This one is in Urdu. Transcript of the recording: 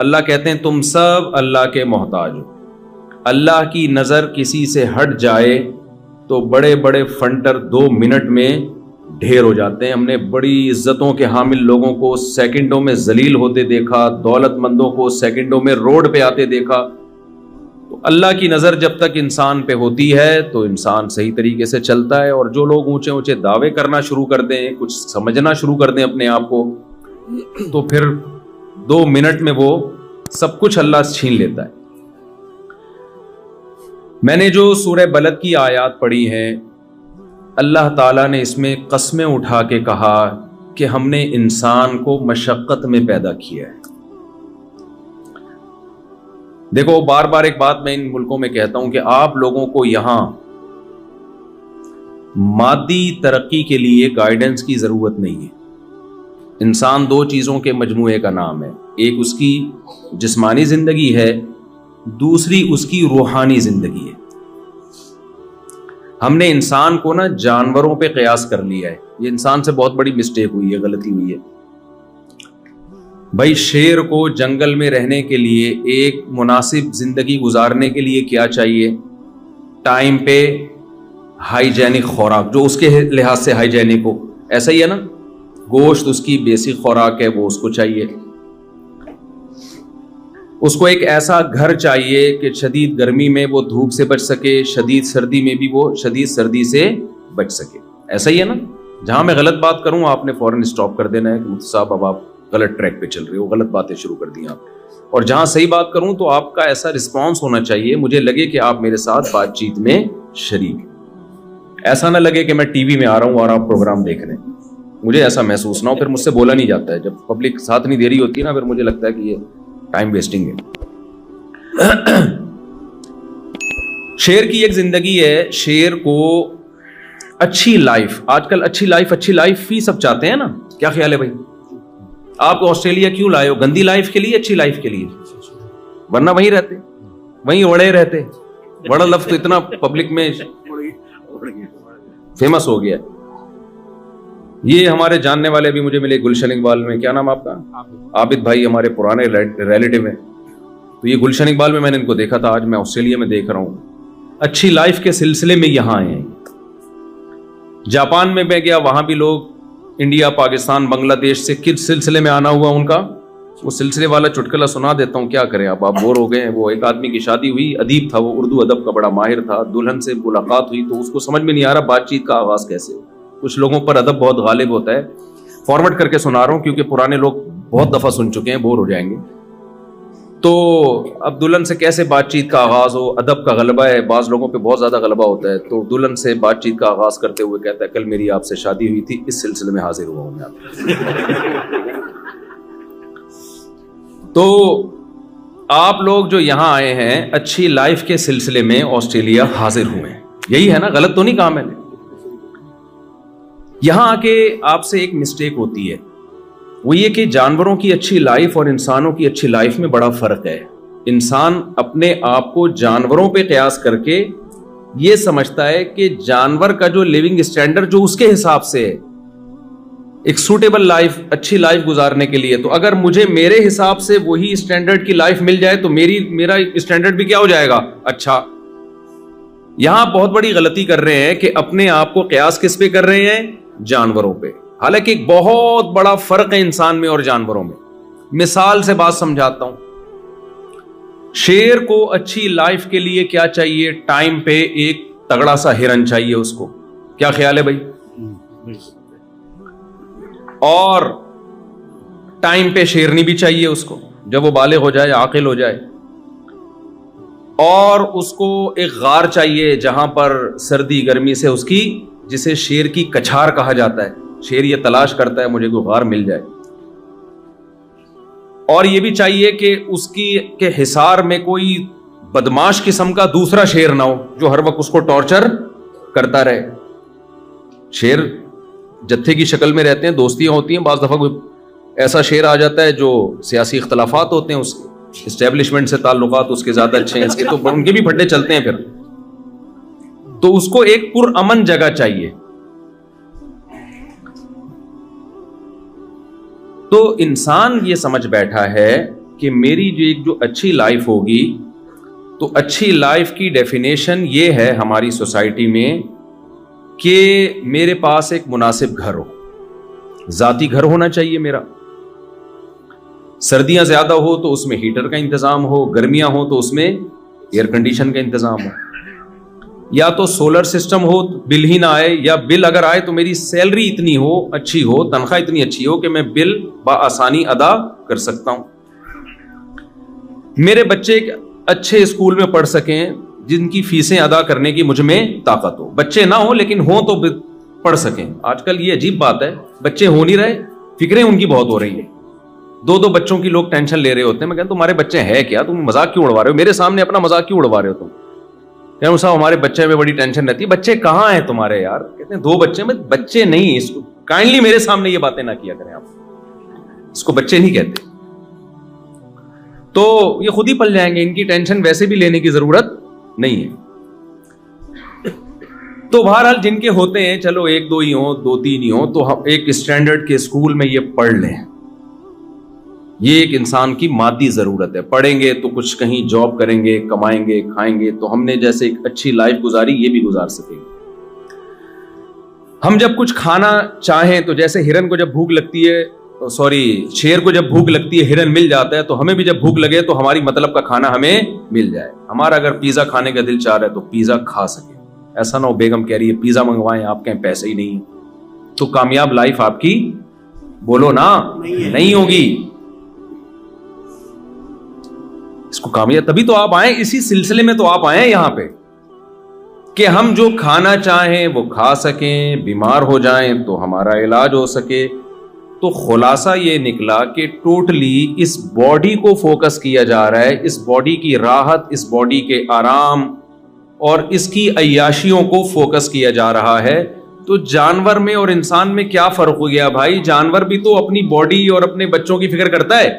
اللہ کہتے ہیں تم سب اللہ کے محتاج ہو. اللہ کی نظر کسی سے ہٹ جائے تو بڑے بڑے فنٹر 2 منٹ میں ڈھیر ہو جاتے ہیں. ہم نے بڑی عزتوں کے حامل لوگوں کو سیکنڈوں میں ذلیل ہوتے دیکھا, دولت مندوں کو سیکنڈوں میں روڈ پہ آتے دیکھا. تو اللہ کی نظر جب تک انسان پہ ہوتی ہے تو انسان صحیح طریقے سے چلتا ہے. اور جو لوگ اونچے اونچے دعوے کرنا شروع کر دیں, کچھ سمجھنا شروع کر دیں اپنے آپ کو, تو پھر 2 منٹ میں وہ سب کچھ اللہ چھین لیتا ہے. میں نے جو سورہ بلد کی آیات پڑھی ہیں, اللہ تعالیٰ نے اس میں قسمیں اٹھا کے کہا کہ ہم نے انسان کو مشقت میں پیدا کیا ہے. دیکھو بار بار ایک بات میں ان ملکوں میں کہتا ہوں کہ آپ لوگوں کو یہاں مادی ترقی کے لیے گائیڈنس کی ضرورت نہیں ہے. انسان 2 چیزوں کے مجموعے کا نام ہے, ایک اس کی جسمانی زندگی ہے, دوسری اس کی روحانی زندگی ہے. ہم نے انسان کو نا جانوروں پہ قیاس کر لیا ہے. یہ انسان سے بہت بڑی مسٹیک ہوئی ہے, غلطی ہوئی ہے. بھائی شیر کو جنگل میں رہنے کے لیے, ایک مناسب زندگی گزارنے کے لیے کیا چاہیے؟ ٹائم پہ ہائیجینک خوراک, جو اس کے لحاظ سے ہائیجینک ہو. ایسا ہی ہے نا, گوشت اس کی بیسک خوراک ہے, وہ اس کو چاہیے. اس کو ایک ایسا گھر چاہیے کہ شدید گرمی میں وہ دھوپ سے بچ سکے, شدید سردی میں بھی وہ شدید سردی سے بچ سکے. ایسا ہی ہے نا. جہاں میں غلط بات کروں آپ نے فوراً اسٹاپ کر دینا ہے کہ مفتی صاحب اب آپ غلط ٹریک پہ چل رہے ہو, غلط باتیں شروع کر دی آپ. اور جہاں صحیح بات کروں تو آپ کا ایسا رسپانس ہونا چاہیے, مجھے لگے کہ آپ میرے ساتھ بات چیت میں شریک ہیں. ایسا نہ لگے کہ میں ٹی وی میں آ رہا ہوں اور آپ پروگرام دیکھ رہے ہیں. مجھے ایسا محسوس نہ ہو, پھر مجھ سے بولا نہیں جاتا ہے. جب پبلک ساتھ نہیں دے رہی ہوتی ہے نا, پھر مجھے لگتا ہے کہ یہ ٹائم ویسٹنگ ہے. شیر کی ایک زندگی ہے. شیر کو اچھی لائف, آج کل اچھی لائف ہی سب چاہتے ہیں نا. کیا خیال ہے بھائی؟ آپ کو آسٹریلیا کیوں لائے ہو؟ گندی لائف کے لیے, اچھی لائف کے لیے؟ ورنہ وہیں رہتے, وہیں اڑے رہتے. بڑا لفظ تو اتنا پبلک میں فیمس ہو گیا. یہ ہمارے جاننے والے بھی مجھے ملے گلشن اقبال میں. کیا نام آپ کا؟ عابد بھائی, ہمارے پرانے ریلیٹیو ہیں. تو یہ گلشن اقبال میں نے ان کو دیکھا تھا, آج میں آسٹریلیا میں دیکھ رہا ہوں. اچھی لائف کے سلسلے میں یہاں آئے ہیں. جاپان میں گیا, وہاں بھی لوگ انڈیا, پاکستان, بنگلہ دیش سے کس سلسلے میں آنا ہوا ان کا, وہ سلسلے والا چٹکلا سنا دیتا ہوں. کیا کریں آپ بور ہو گئے ہیں. وہ ایک آدمی کی شادی ہوئی, ادیب تھا وہ, اردو ادب کا بڑا ماہر تھا. دلہن سے ملاقات ہوئی تو اس کو سمجھ میں نہیں آ رہا بات چیت کا آغاز کیسے ہو. کچھ لوگوں پر ادب بہت غالب ہوتا ہے. فارورڈ کر کے سنا رہا ہوں کیونکہ پرانے لوگ بہت دفعہ سن چکے ہیں, بور ہو جائیں گے. تو اب دلہن سے کیسے بات چیت کا آغاز ہو, ادب کا غلبہ ہے, بعض لوگوں پہ بہت زیادہ غلبہ ہوتا ہے. تو دلہن سے بات چیت کا آغاز کرتے ہوئے کہتا ہے کل میری آپ سے شادی ہوئی تھی, اس سلسلے میں حاضر ہوا ہوں میں آپ. تو آپ لوگ جو یہاں آئے ہیں اچھی لائف کے سلسلے میں آسٹریلیا حاضر ہوئے ہیں, یہی ہے نا؟ غلط تو نہیں کہا میں نے. یہاں آ کے آپ سے ایک مسٹیک ہوتی ہے, وہ یہ کہ جانوروں کی اچھی لائف اور انسانوں کی اچھی لائف میں بڑا فرق ہے. انسان اپنے آپ کو جانوروں پہ قیاس کر کے یہ سمجھتا ہے کہ جانور کا جو لیونگ اسٹینڈرڈ جو اس کے حساب سے ہے, ایک سوٹیبل لائف, اچھی لائف گزارنے کے لیے, تو اگر مجھے میرے حساب سے وہی اسٹینڈرڈ کی لائف مل جائے تو میرا اسٹینڈرڈ بھی کیا ہو جائے گا, اچھا. یہاں بہت بڑی غلطی کر رہے ہیں کہ اپنے آپ کو قیاس کس پہ کر رہے ہیں؟ جانوروں پہ. حالانکہ ایک بہت بڑا فرق ہے انسان میں اور جانوروں میں. مثال سے بات سمجھاتا ہوں. شیر کو اچھی لائف کے لیے کیا چاہیے؟ ٹائم پہ ایک تگڑا سا ہرن چاہیے اس کو. کیا خیال ہے بھائی؟ اور ٹائم پہ شیرنی بھی چاہیے اس کو, جب وہ بالغ ہو جائے, عاقل ہو جائے. اور اس کو ایک غار چاہیے جہاں پر سردی گرمی سے اس کی, جسے شیر کی کچھار کہا جاتا ہے. شیر یہ تلاش کرتا ہے مجھے کوئی غار مل جائے. اور یہ بھی چاہیے کہ اس کی کے حصار میں کوئی بدماش قسم کا دوسرا شیر نہ ہو جو ہر وقت اس کو ٹارچر کرتا رہے. شیر جتھے کی شکل میں رہتے ہیں, دوستیاں ہوتی ہیں, بعض دفعہ کوئی ایسا شیر آ جاتا ہے جو سیاسی اختلافات ہوتے ہیں, اس اسٹیبلشمنٹ سے تعلقات اس کے زیادہ اچھے ہیں, اس کے تو ان کے بھی پھڈے چلتے ہیں. پھر تو اس کو ایک پرامن جگہ چاہیے. تو انسان یہ سمجھ بیٹھا ہے کہ میری جو اچھی لائف ہوگی, تو اچھی لائف کی ڈیفینیشن یہ ہے ہماری سوسائٹی میں کہ میرے پاس ایک مناسب گھر ہو, ذاتی گھر ہونا چاہیے میرا. سردیاں زیادہ ہو تو اس میں ہیٹر کا انتظام ہو, گرمیاں ہو تو اس میں ایئر کنڈیشن کا انتظام ہو, یا تو سولر سسٹم ہو بل ہی نہ آئے, یا بل اگر آئے تو میری سیلری اتنی ہو, اچھی ہو, تنخواہ اتنی اچھی ہو کہ میں بل بآسانی ادا کر سکتا ہوں. میرے بچے ایک اچھے اسکول میں پڑھ سکیں جن کی فیسیں ادا کرنے کی مجھ میں طاقت ہو. بچے نہ ہوں لیکن ہوں تو پڑھ سکیں. آج کل یہ عجیب بات ہے, بچے ہو نہیں رہے, فکریں ان کی بہت ہو رہی ہیں. دو بچوں کی لوگ ٹینشن لے رہے ہوتے ہیں. میں کہتا ہوں تمہارے بچے ہیں کیا, تم مذاق کیوں اڑوا رہے ہو میرے سامنے, اپنا مذاق کیوں اڑوا رہے ہو تم. کہتے صاحب ہمارے بچے میں بڑی ٹینشن رہتی ہے. بچے کہاں ہیں تمہارے یار؟ کہتے ہیں 2 بچے. میں بچے نہیں, اس کو کائنڈلی میرے سامنے یہ باتیں نہ کیا کریں آپ, اس کو بچے نہیں کہتے. تو یہ خود ہی پل جائیں گے, ان کی ٹینشن ویسے بھی لینے کی ضرورت نہیں ہے. تو بہرحال جن کے ہوتے ہیں, چلو 1-2 ہی ہوں, 2-3 ہی ہوں, تو ہم ایک اسٹینڈرڈ کے اسکول میں یہ پڑھ لیں. یہ ایک انسان کی مادی ضرورت ہے. پڑھیں گے تو کچھ کہیں جاب کریں گے, کمائیں گے, کھائیں گے, تو ہم نے جیسے ایک اچھی لائف گزاری یہ بھی گزار سکیں گے. ہم جب کچھ کھانا چاہیں تو جیسے ہرن کو جب بھوک لگتی ہے, شیر کو جب بھوک لگتی ہے ہرن مل جاتا ہے, تو ہمیں بھی جب بھوک لگے تو ہماری مطلب کا کھانا ہمیں مل جائے. ہمارا اگر پیزا کھانے کا دل چاہ رہا ہے تو پیزا کھا سکے. ایسا نہ ہو بیگم کہہ رہی ہے پیزا منگوائیں, آپ کہیں پیسے ہی نہیں, تو کامیاب لائف آپ کی بولو نا نہیں ہوگی. اس کو کامیاب تبھی تو آپ آئیں, اسی سلسلے میں تو آپ آئیں یہاں پہ کہ ہم جو کھانا چاہیں وہ کھا سکیں, بیمار ہو جائیں تو ہمارا علاج ہو سکے. تو خلاصہ یہ نکلا کہ ٹوٹلی اس باڈی کو فوکس کیا جا رہا ہے, اس باڈی کی راحت, اس باڈی کے آرام اور اس کی عیاشیوں کو فوکس کیا جا رہا ہے. تو جانور میں اور انسان میں کیا فرق ہو گیا بھائی؟ جانور بھی تو اپنی باڈی اور اپنے بچوں کی فکر کرتا ہے,